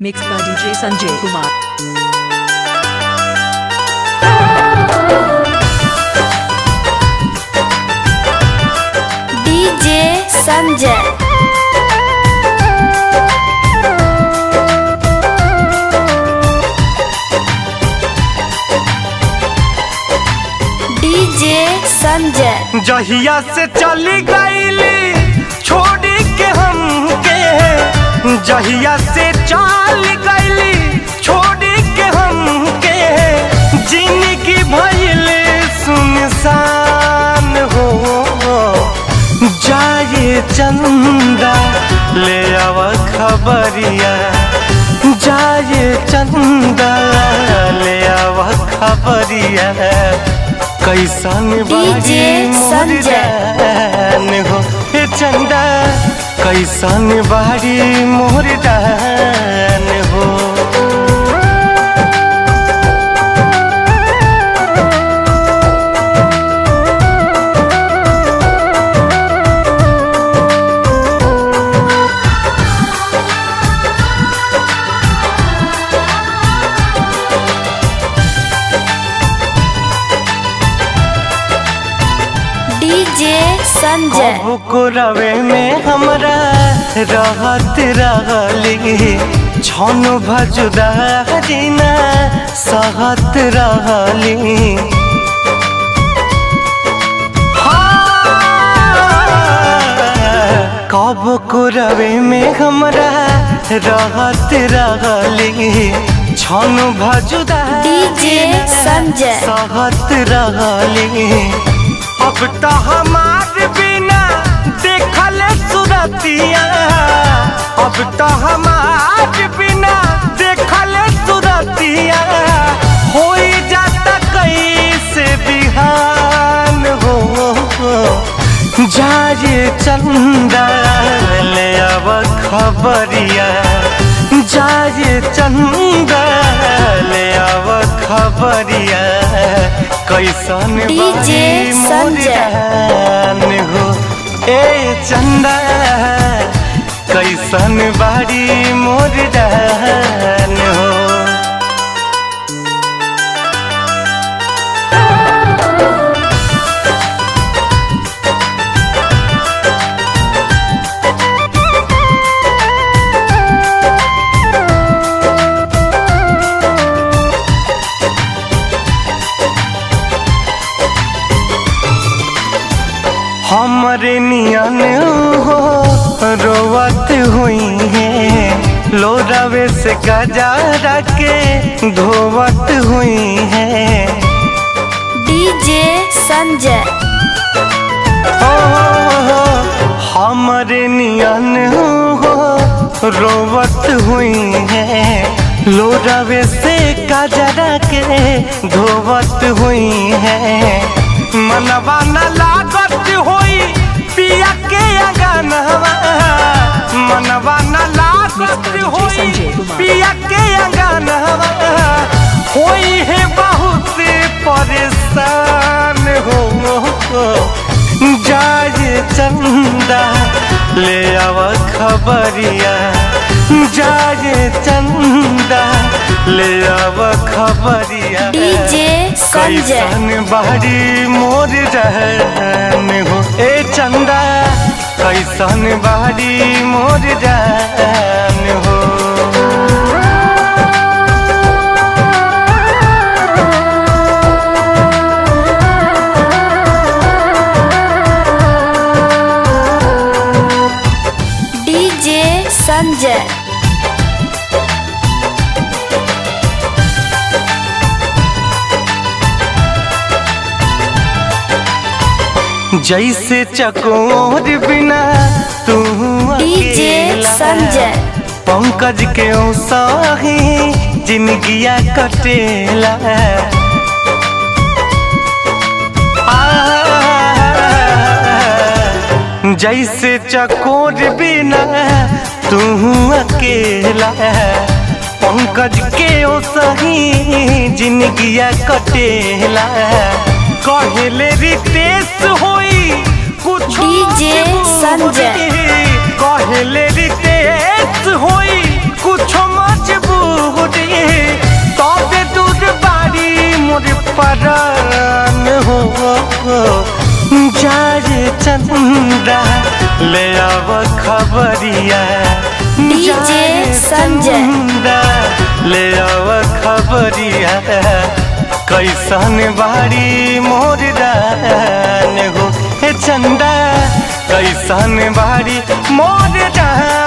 Mixed by DJ Sanjay Kumar. DJ Sanjay. DJ Sanjay. जहिया से चली गईली छोड़ी के हमके, जहिया से चल गईली छोड़ी के हमके, जिंदगी भइल सुनसान हो। जाए चंदा ले आव खबरिया, जाए चंदा ले आव खबरिया, कैसन बारी मोर जान हो। हे चंदा कैसन बारी मोर जान हो। DJ Sanjay. कबू को रवे में हमरा रहत रहली, छन भजुदा जीना सहत रहली। कबू को रवे में हमरा रहत रहली, छन भजुदा DJ Sanjay. सहत रहली। अब तो हमार बिना देखल सुरतिया, अब तो हमार बिना देखल सुरतिया, हो जाता कैसे बिहान हो। जाए चंदा ले आव खबरिया, जाए चंदा ले आव खबरिया, कैसन DJ बारी हो। ए चंदा कैसन बारी मोर जान हो। हमरे नियन हो रोवत हुई है, लोरावे से गजारा के धोवत हुई है। DJ Sanjay. हमरे नियन हो रोवत हुई है, लोरावे से गजारा के धोवत हुई है। मनवा न लागत होई पिया के अंगनवा, मनवा न लागत होई पिया के अंगनवा, होई है बहुत परेशान हो। जाए चंदा ले आव खबरिया, जाए चंदा ले आव खबरिया, DJ Sanjay. कैसन बारी मोर जान हो। ए चंदा कैसन बारी मोर जान हो। DJ Sanjay. जैसे चकोर बिना तू DJ Sanjay. पंकज के साही जिंदगिया कटेला। जैसे चकोर बिना तू अकेला, पंकज के सही जिंदगिया कटेला। कहले रितेश होई कुछ DJ Sanjay. कहले रितेश होई कुछ मज चंदा ले आव खबरिया डीजे संजय चंदा ले आव खबरिया कैसन बाड़ी मोर जान हो हे चंदा कैसन बाड़ी मोर जान